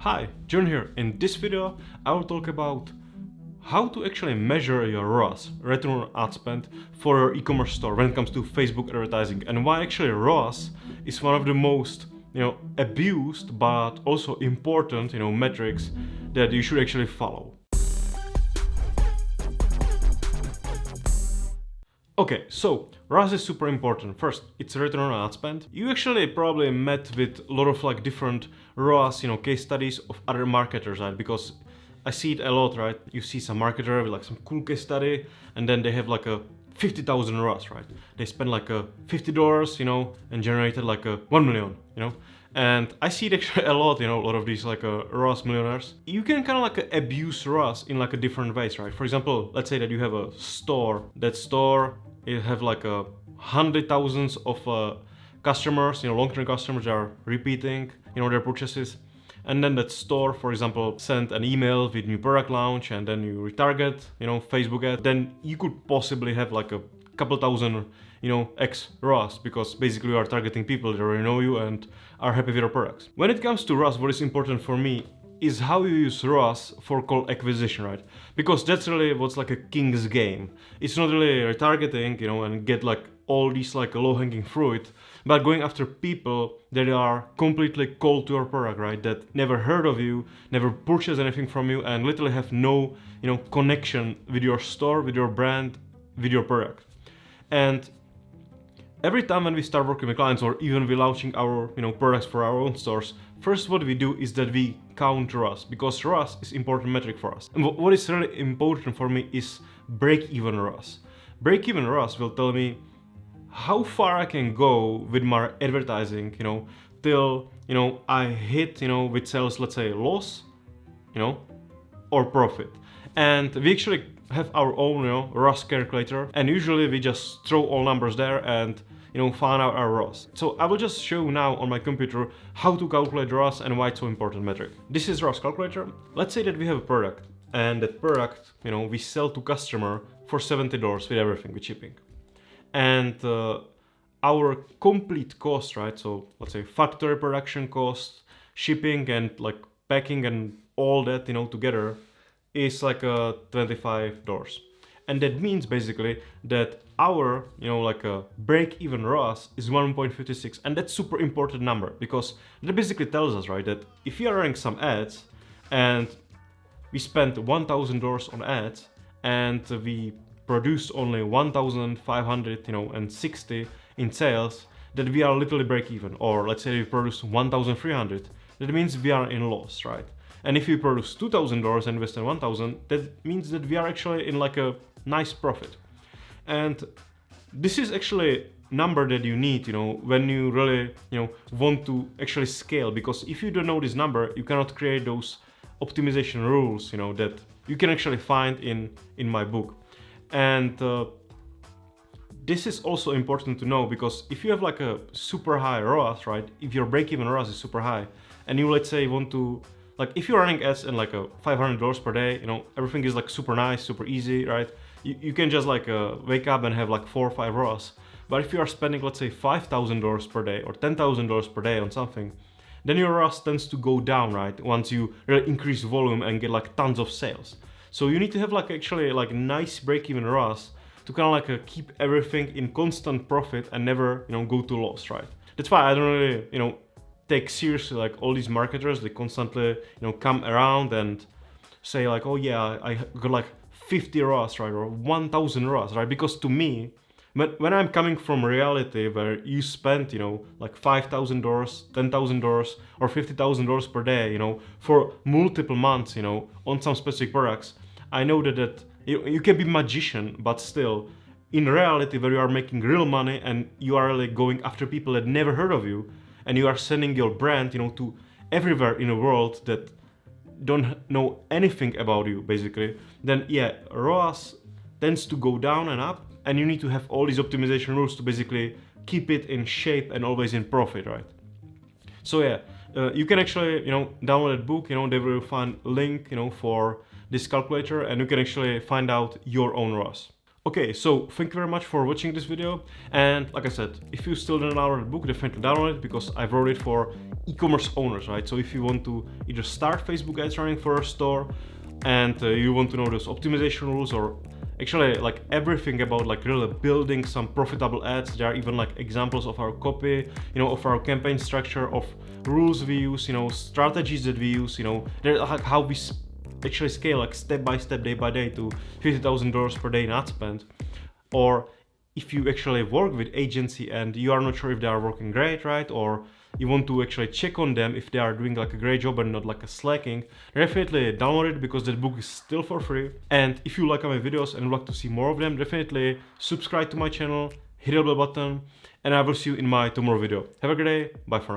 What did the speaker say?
Hi, John here. In this video, I will talk about how to actually measure your ROAS, return on ad spend, for your e-commerce store when it comes to Facebook advertising, and why actually ROAS is one of the most, abused but also important, metrics that you should actually follow. Okay, so ROAS is super important. First, it's return on ad spend. You actually probably met with a lot of different ROAS, case studies of other marketers, right? Because I see it a lot, right? You see some marketer with some cool case study, and then they have a 50,000 ROAS, right? They spend $50, and generated a 1 million, And I see it actually a lot, a lot of these ROAS millionaires. You can kind of abuse ROAS in a different ways, right? For example, let's say that you have a store. That store, you have hundred thousands of customers, long-term customers that are repeating, their purchases. And then that store, for example, send an email with new product launch, and then you retarget, Facebook ad. Then you could possibly have a couple thousand, X ROAS, because basically you are targeting people that already know you and are happy with your products. When it comes to ROAS, what is important for me is how you use ROAS for call acquisition, right? Because that's really what's a king's game. It's not really retargeting, and get all these low-hanging fruit, but going after people that are completely cold to your product, right? That never heard of you, never purchased anything from you, and literally have no, connection with your store, with your brand, with your product. And every time when we start working with clients, or even we launching our products for our own stores, first what we do is that we count ROAS, because ROAS is important metric for us. And what is really important for me is break-even ROAS. Break-even ROAS will tell me how far I can go with my advertising, till I hit with sales, let's say loss, or profit. And we actually have our own ROAS calculator, and usually we just throw all numbers there and find out our ROAS. So I will just show you now on my computer how to calculate ROAS and why it's so important metric. This is ROAS calculator. Let's say that we have a product, and that product we sell to customer for $70 with everything, with shipping. And our complete cost, right? So let's say factory production cost, shipping, and packing and all that together is $25. And that means basically that our a break-even ROAS is 1.56, and that's super important number, because that basically tells us, right, that if we are running some ads and we spent $1,000 on ads and we produced only 1,560 in sales, that we are literally break even. Or let's say we produced 1,300, that means we are in loss, right? And if we produce $2,000 and invest in 1,000, that means that we are actually in a nice profit. And this is actually number that you need, when you really, want to actually scale. Because if you don't know this number, you cannot create those optimization rules, that you can actually find in my book. And this is also important to know, because if you have a super high ROAS, right? If your break-even ROAS is super high, and you, let's say, want to, if you're running ads and a $500 per day, everything is super nice, super easy, right? You can just wake up and have 4 or 5 ROAS. But if you are spending, let's say, $5,000 per day or $10,000 per day on something, then your ROAS tends to go down, right? Once you really increase volume and get tons of sales. So you need to have actually nice break-even ROAS to kind of keep everything in constant profit and never go to loss, right? That's why I don't really take seriously all these marketers. They constantly come around and say oh yeah, I got 50 ROAS, right, or 1,000 ROAS, right? Because to me, when I'm coming from reality where you spend $5,000, $10,000, or $50,000 per day, for multiple months, on some specific products, I know that you can be magician, but still, in reality, where you are making real money and you are really going after people that never heard of you, and you are sending your brand, to everywhere in the world that don't know anything about you, basically, then yeah, ROAS tends to go down and up, and you need to have all these optimization rules to basically keep it in shape and always in profit, right? So yeah, you can actually, download that book, they will find a link, for this calculator, and you can actually find out your own ROAS. Okay, so thank you very much for watching this video. And like I said, if you still don't download the book, definitely download it because I wrote it for e-commerce owners, right? So if you want to either start Facebook ads running for a store and you want to know those optimization rules, or actually like everything about like really building some profitable ads, there are even like examples of our copy, of our campaign structure, of rules we use, strategies that we use, like how we actually scale like step by step, day by day to $50,000 per day in ad spend. Or if you actually work with agency and you are not sure if they are working great, right? Or you want to actually check on them if they are doing like a great job and not like a slacking, definitely download it because that book is still for free. And if you like my videos and would like to see more of them, definitely subscribe to my channel, hit the bell button, and I will see you in my tomorrow video. Have a good day, bye for now.